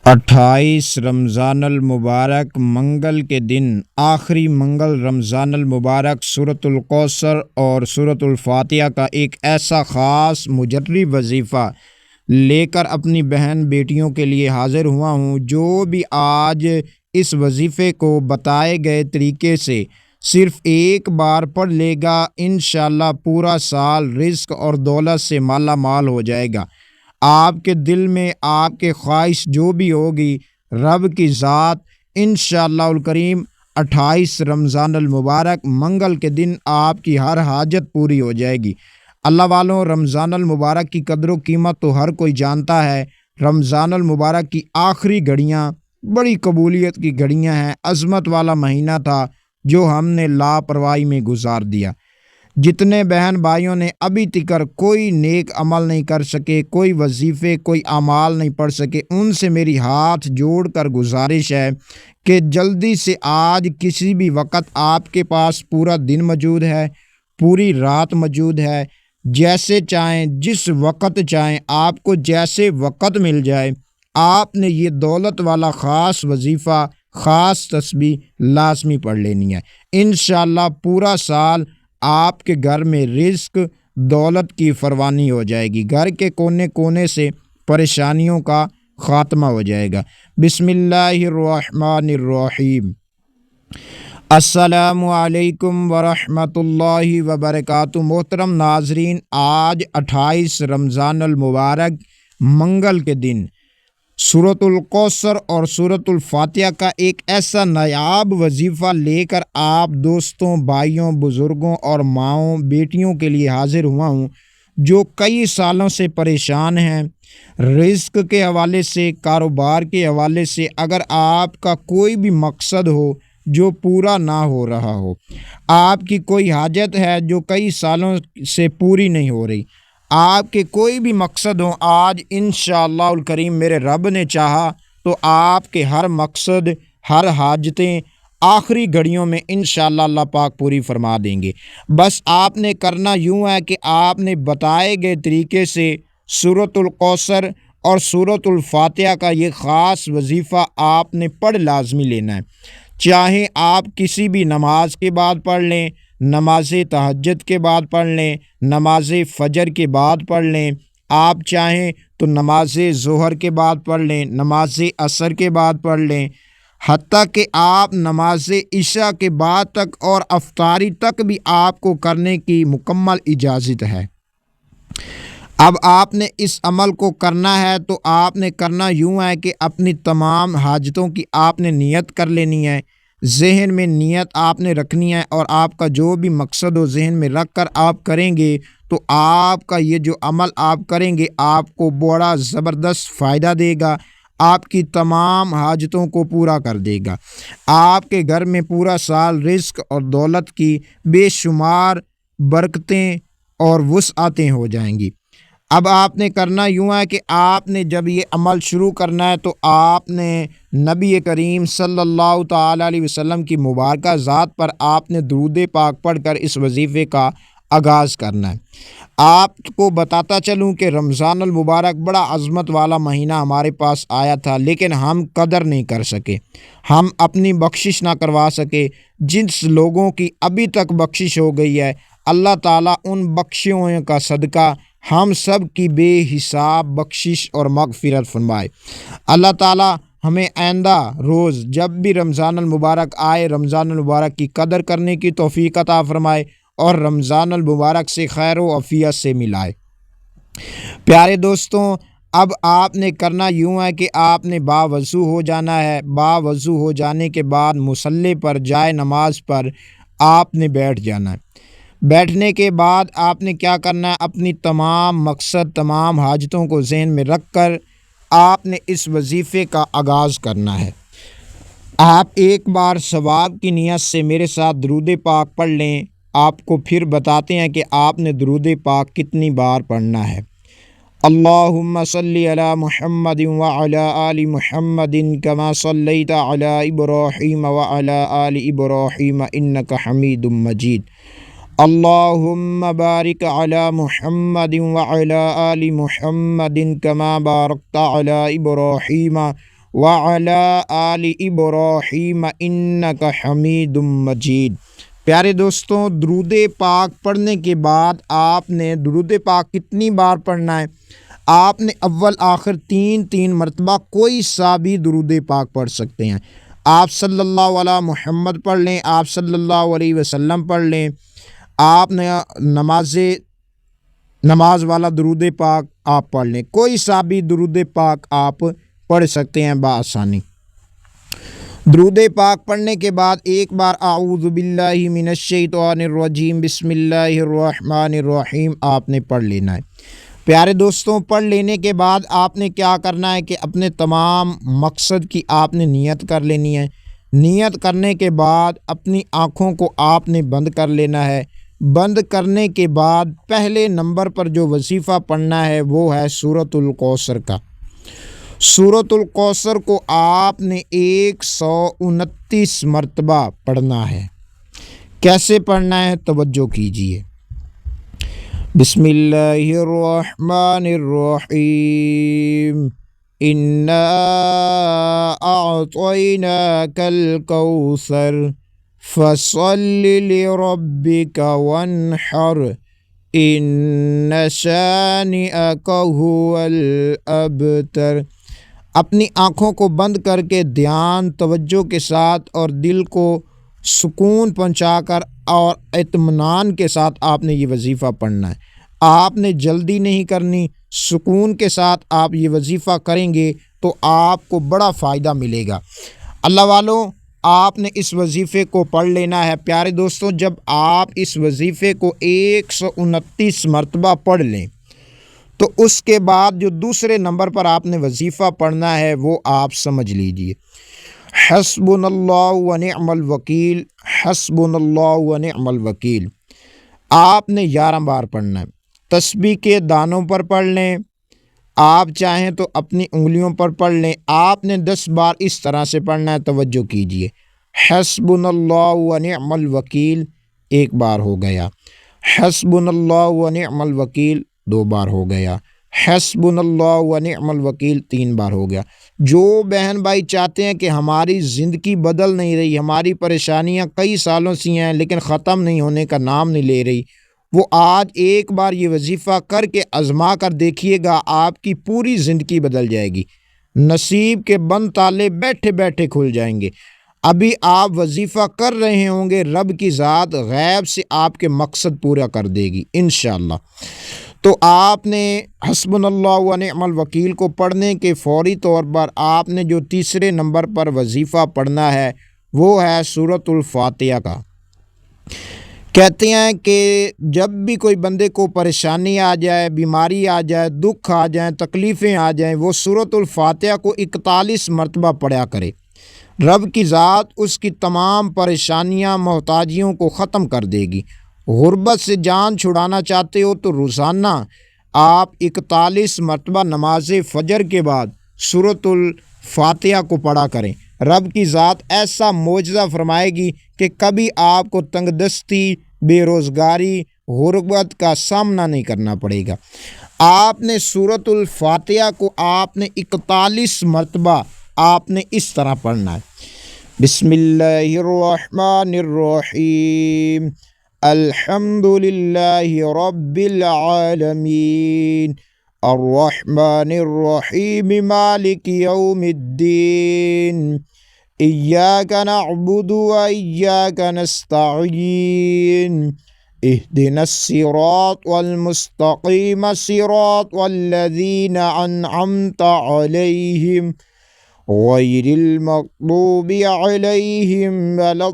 رمضان المبارک منگل کے دن آخری منگل رمضان المبارک سورۃ الکوثر اور سورۃ الفاتحہ کا ایک ایسا خاص مجرب وظیفہ لے کر اپنی بہن بیٹیوں کے لیے حاضر ہوا ہوں۔ جو بھی آج اس وظیفے کو بتائے گئے طریقے سے صرف ایک بار پڑھ لے گا، انشاءاللہ پورا سال رزق اور دولت سے مالا مال ہو جائے گا۔ آپ کے دل میں آپ کے خواہش جو بھی ہوگی، رب کی ذات انشاءاللہ الکریم 28 رمضان المبارک منگل کے دن آپ کی ہر حاجت پوری ہو جائے گی۔ اللہ والوں، رمضان المبارک کی قدر و قیمت تو ہر کوئی جانتا ہے۔ رمضان المبارک کی آخری گھڑیاں بڑی قبولیت کی گھڑیاں ہیں۔ عظمت والا مہینہ تھا جو ہم نے لاپرواہی میں گزار دیا۔ جتنے بہن بھائیوں نے ابھی تک کوئی نیک عمل نہیں کر سکے، کوئی وظیفے، کوئی اعمال نہیں پڑھ سکے، ان سے میری ہاتھ جوڑ کر گزارش ہے کہ جلدی سے آج کسی بھی وقت آپ کے پاس پورا دن موجود ہے، پوری رات موجود ہے، جیسے چاہیں جس وقت چاہیں، آپ کو جیسے وقت مل جائے، آپ نے یہ دولت والا خاص وظیفہ، خاص تسبیح لازمی پڑھ لینی ہے۔ انشاءاللہ پورا سال آپ کے گھر میں رزق دولت کی فراوانی ہو جائے گی، گھر کے کونے کونے سے پریشانیوں کا خاتمہ ہو جائے گا۔ بسم اللہ الرحمن الرحیم۔ السلام علیکم ورحمۃ اللہ وبرکاتہ۔ محترم ناظرین، آج 28 رمضان المبارک منگل کے دن سورۃ الکوثر اور سورۃ الفاتحہ کا ایک ایسا نایاب وظیفہ لے کر آپ دوستوں، بھائیوں، بزرگوں اور ماؤں بیٹیوں کے لیے حاضر ہوا ہوں، جو کئی سالوں سے پریشان ہیں رزق کے حوالے سے، کاروبار کے حوالے سے۔ اگر آپ کا کوئی بھی مقصد ہو جو پورا نہ ہو رہا ہو، آپ کی کوئی حاجت ہے جو کئی سالوں سے پوری نہیں ہو رہی، آپ کے کوئی بھی مقصد ہو، آج انشاءاللہ الکریم میرے رب نے چاہا تو آپ کے ہر مقصد، ہر حاجتیں آخری گھڑیوں میں انشاءاللہ اللہ پاک پوری فرما دیں گے۔ بس آپ نے کرنا یوں ہے کہ آپ نے بتائے گئے طریقے سے سورۃ الکوثر اور سورۃ الفاتحہ کا یہ خاص وظیفہ آپ نے پڑھ لازمی لینا ہے۔ چاہے آپ کسی بھی نماز کے بعد پڑھ لیں، نماز تہجد کے بعد پڑھ لیں، نماز فجر کے بعد پڑھ لیں، آپ چاہیں تو نماز ظہر کے بعد پڑھ لیں، نماز عصر کے بعد پڑھ لیں، حتیٰ کہ آپ نماز عشاء کے بعد تک اور افطاری تک بھی آپ کو کرنے کی مکمل اجازت ہے۔ اب آپ نے اس عمل کو کرنا ہے تو آپ نے کرنا یوں ہے کہ اپنی تمام حاجتوں کی آپ نے نیت کر لینی ہے، ذہن میں نیت آپ نے رکھنی ہے، اور آپ کا جو بھی مقصد ہو ذہن میں رکھ کر آپ کریں گے تو آپ کا یہ جو عمل آپ کریں گے آپ کو بڑا زبردست فائدہ دے گا، آپ کی تمام حاجتوں کو پورا کر دے گا۔ آپ کے گھر میں پورا سال رزق اور دولت کی بے شمار برکتیں اور وسعتیں ہو جائیں گی۔ اب آپ نے کرنا یوں ہے کہ آپ نے جب یہ عمل شروع کرنا ہے تو آپ نے نبی کریم صلی اللہ تعالیٰ علیہ وسلم کی مبارکہ ذات پر آپ نے درود پاک پڑھ کر اس وظیفے کا آغاز کرنا ہے۔ آپ کو بتاتا چلوں کہ رمضان المبارک بڑا عظمت والا مہینہ ہمارے پاس آیا تھا، لیکن ہم قدر نہیں کر سکے، ہم اپنی بخشش نہ کروا سکے۔ جن لوگوں کی ابھی تک بخشش ہو گئی ہے، اللہ تعالیٰ ان بخشیوں کا صدقہ ہم سب کی بے حساب بخشش اور مغفرت فرمائے۔ اللہ تعالیٰ ہمیں آئندہ روز جب بھی رمضان المبارک آئے، رمضان المبارک کی قدر کرنے کی توفیق عطا فرمائے اور رمضان المبارک سے خیر و عافیت سے ملائے۔ پیارے دوستوں، اب آپ نے کرنا یوں ہے کہ آپ نے باوضو ہو جانا ہے۔ باوضو ہو جانے کے بعد مصلی پر، جائے نماز پر آپ نے بیٹھ جانا ہے۔ بیٹھنے کے بعد آپ نے کیا کرنا ہے، اپنی تمام مقصد، تمام حاجتوں کو ذہن میں رکھ کر آپ نے اس وظیفے کا آغاز کرنا ہے۔ آپ ایک بار ثواب کی نیت سے میرے ساتھ درود پاک پڑھ لیں، آپ کو پھر بتاتے ہیں کہ آپ نے درود پاک کتنی بار پڑھنا ہے۔ اللہم صلی علی محمد وعلی آل محمد کما صلیت علی ابراہیم وعلی آل ابراہیم انک حمید مجید۔ اللہم بارک علی محمد وعلی آل محمد کما بارکت علی ابراہیم وعلی آل ابراہیم انک حمید مجید۔ پیارے دوستوں، درود پاک پڑھنے کے بعد آپ نے درود پاک کتنی بار پڑھنا ہے؟ آپ نے اول آخر تین مرتبہ کوئی سا بھی درود پاک پڑھ سکتے ہیں۔ آپ صلی اللہ علیہ محمد پڑھ لیں، آپ صلی اللہ علیہ وسلم پڑھ لیں، آپ نے نماز والا درود پاک آپ پڑھ لیں، کوئی سا بھی درود پاک آپ پڑھ سکتے ہیں بآسانی۔ درود پاک پڑھنے کے بعد ایک بار اعوذ باللہ من الشیطان الرجیم بسم اللہ الرحمن الرحیم آپ نے پڑھ لینا ہے۔ پیارے دوستوں، پڑھ لینے کے بعد آپ نے کیا کرنا ہے کہ اپنے تمام مقصد کی آپ نے نیت کر لینی ہے۔ نیت کرنے کے بعد اپنی آنکھوں کو آپ نے بند کر لینا ہے۔ بند کرنے کے بعد پہلے نمبر پر جو وظیفہ پڑھنا ہے وہ ہے سورۃ الکوثر کا۔ سورۃ الکوثر کو آپ نے 129 مرتبہ پڑھنا ہے۔ کیسے پڑھنا ہے توجہ کیجیے۔ بسم اللہ الرحمن الرحیم انا اعطیناک الکوثر فصل لربک وانحر ان شانئک هو الابتر۔ اپنی آنکھوں کو بند کر کے دھیان توجہ کے ساتھ اور دل کو سکون پہنچا کر اور اطمینان کے ساتھ آپ نے یہ وظیفہ پڑھنا ہے۔ آپ نے جلدی نہیں کرنی، سکون کے ساتھ آپ یہ وظیفہ کریں گے تو آپ کو بڑا فائدہ ملے گا۔ اللہ والوں، آپ نے اس وظیفے کو پڑھ لینا ہے۔ پیارے دوستوں، جب آپ اس وظیفے کو 129 مرتبہ پڑھ لیں تو اس کے بعد جو دوسرے نمبر پر آپ نے وظیفہ پڑھنا ہے وہ آپ سمجھ لیجئے۔ حسبنا اللہ ونعم الوکیل، حسبنا اللہ ونعم الوکیل آپ نے 11 بار پڑھنا ہے۔ تسبیح کے دانوں پر پڑھ لیں، آپ چاہیں تو اپنی انگلیوں پر پڑھ لیں، آپ نے 10 بار اس طرح سے پڑھنا ہے۔ توجہ کیجیے۔ حسبنا اللہ ونعم الوکیل 1 بار ہو گیا، حسبنا اللہ ونعم الوکیل 2 بار ہو گیا، حسبنا اللہ ونعم الوکیل 3 بار ہو گیا۔ جو بہن بھائی چاہتے ہیں کہ ہماری زندگی بدل نہیں رہی، ہماری پریشانیاں کئی سالوں سے ہیں لیکن ختم نہیں ہونے کا نام نہیں لے رہی، وہ آج ایک بار یہ وظیفہ کر کے آزما کر دیکھیے گا، آپ کی پوری زندگی بدل جائے گی۔ نصیب کے بند تالے بیٹھے بیٹھے کھل جائیں گے۔ ابھی آپ وظیفہ کر رہے ہوں گے، رب کی ذات غیب سے آپ کے مقصد پورا کر دے گی انشاءاللہ۔ تو آپ نے حسبنا اللہ ونعم الوکیل کو پڑھنے کے فوری طور پر آپ نے جو تیسرے نمبر پر وظیفہ پڑھنا ہے وہ ہے سورۃ الفاتحہ کا۔ کہتے ہیں کہ جب بھی کوئی بندے کو پریشانی آ جائے، بیماری آ جائے، دکھ آ جائیں، تکلیفیں آ جائیں، وہ سورۃ الفاتحہ کو 41 مرتبہ پڑھا کرے۔ رب کی ذات اس کی تمام پریشانیاں، محتاجیوں کو ختم کر دے گی۔ غربت سے جان چھڑانا چاہتے ہو تو روزانہ آپ 41 مرتبہ نماز فجر کے بعد سورۃ الفاتحہ کو پڑھا کریں۔ رب کی ذات ایسا معجزہ فرمائے گی کہ کبھی آپ کو تنگ دستی، بے روزگاری، غربت کا سامنا نہیں کرنا پڑے گا۔ آپ نے سورۃ الفاتحہ کو آپ نے 41 مرتبہ آپ نے اس طرح پڑھنا ہے۔ بسم اللہ الرحمن الرحیم الحمد للہ رب العالمین الرحمن الرحیم مالک یوم الدین ایاک نعبد و ایاک نستعین اہدنا الصراط المستقیم صراط الذین انعمت علیہم غیر المغضوب علیہم ولا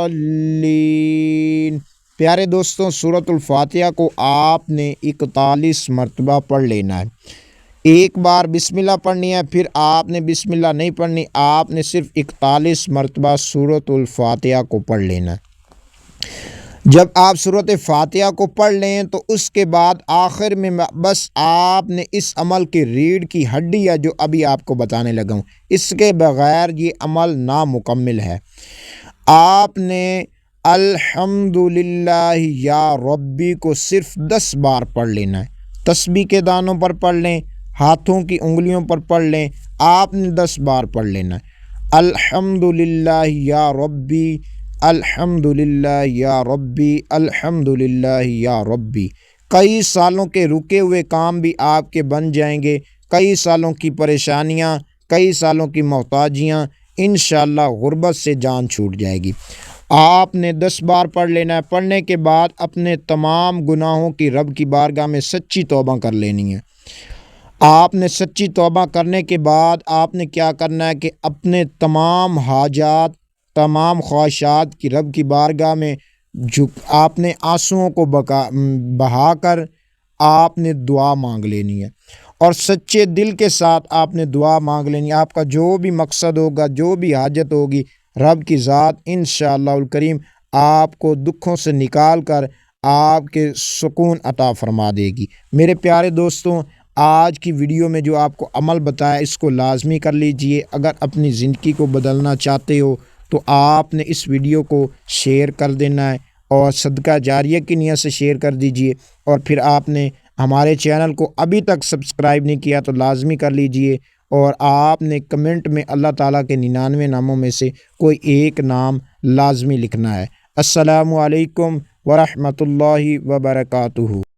الضالین۔ پیارے دوستوں، سورۃ الفاتحہ کو آپ نے 41 مرتبہ پڑھ لینا ہے۔ ایک بار بسم اللہ پڑھنی ہے، پھر آپ نے بسم اللہ نہیں پڑھنی، آپ نے صرف 41 مرتبہ سورۃ الفاتحہ کو پڑھ لینا ہے۔ جب آپ سورۃ فاتحہ کو پڑھ لیں تو اس کے بعد آخر میں بس آپ نے اس عمل کی ریڑھ کی ہڈی ہے جو ابھی آپ کو بتانے لگا ہوں، اس کے بغیر یہ عمل نامکمل ہے۔ آپ نے الحمدللہ یا ربی کو صرف 10 بار پڑھ لینا ہے۔ تسبیح کے دانوں پر پڑھ لیں، ہاتھوں کی انگلیوں پر پڑھ لیں، آپ نے 10 بار پڑھ لینا ہے۔ الحمدللہ یا ربی، الحمدللہ یا ربی، الحمدللہ یا ربی۔ کئی سالوں کے رکے ہوئے کام بھی آپ کے بن جائیں گے، کئی سالوں کی پریشانیاں، کئی سالوں کی محتاجیاں انشاءاللہ غربت سے جان چھوٹ جائے گی۔ آپ نے 10 بار پڑھ لینا ہے۔ پڑھنے کے بعد اپنے تمام گناہوں کی رب کی بارگاہ میں سچی توبہ کر لینی ہے۔ آپ نے سچی توبہ کرنے کے بعد آپ نے کیا کرنا ہے کہ اپنے تمام حاجات، تمام خواہشات کی رب کی بارگاہ میں آپ نے آنسوؤں کو بہا کر آپ نے دعا مانگ لینی ہے، اور سچے دل کے ساتھ آپ نے دعا مانگ لینی ہے۔ آپ کا جو بھی مقصد ہوگا، جو بھی حاجت ہوگی، رب کی ذات انشاءاللہ الکریم آپ کو دکھوں سے نکال کر آپ کے سکون عطا فرما دے گی۔ میرے پیارے دوستوں، آج کی ویڈیو میں جو آپ کو عمل بتایا اس کو لازمی کر لیجئے۔ اگر اپنی زندگی کو بدلنا چاہتے ہو تو آپ نے اس ویڈیو کو شیئر کر دینا ہے، اور صدقہ جاریہ کی نیت سے شیئر کر دیجئے، اور پھر آپ نے ہمارے چینل کو ابھی تک سبسکرائب نہیں کیا تو لازمی کر لیجئے، اور آپ نے کمنٹ میں اللہ تعالیٰ کے 99 ناموں میں سے کوئی ایک نام لازمی لکھنا ہے۔ السلام علیکم ورحمۃ اللہ وبرکاتہ۔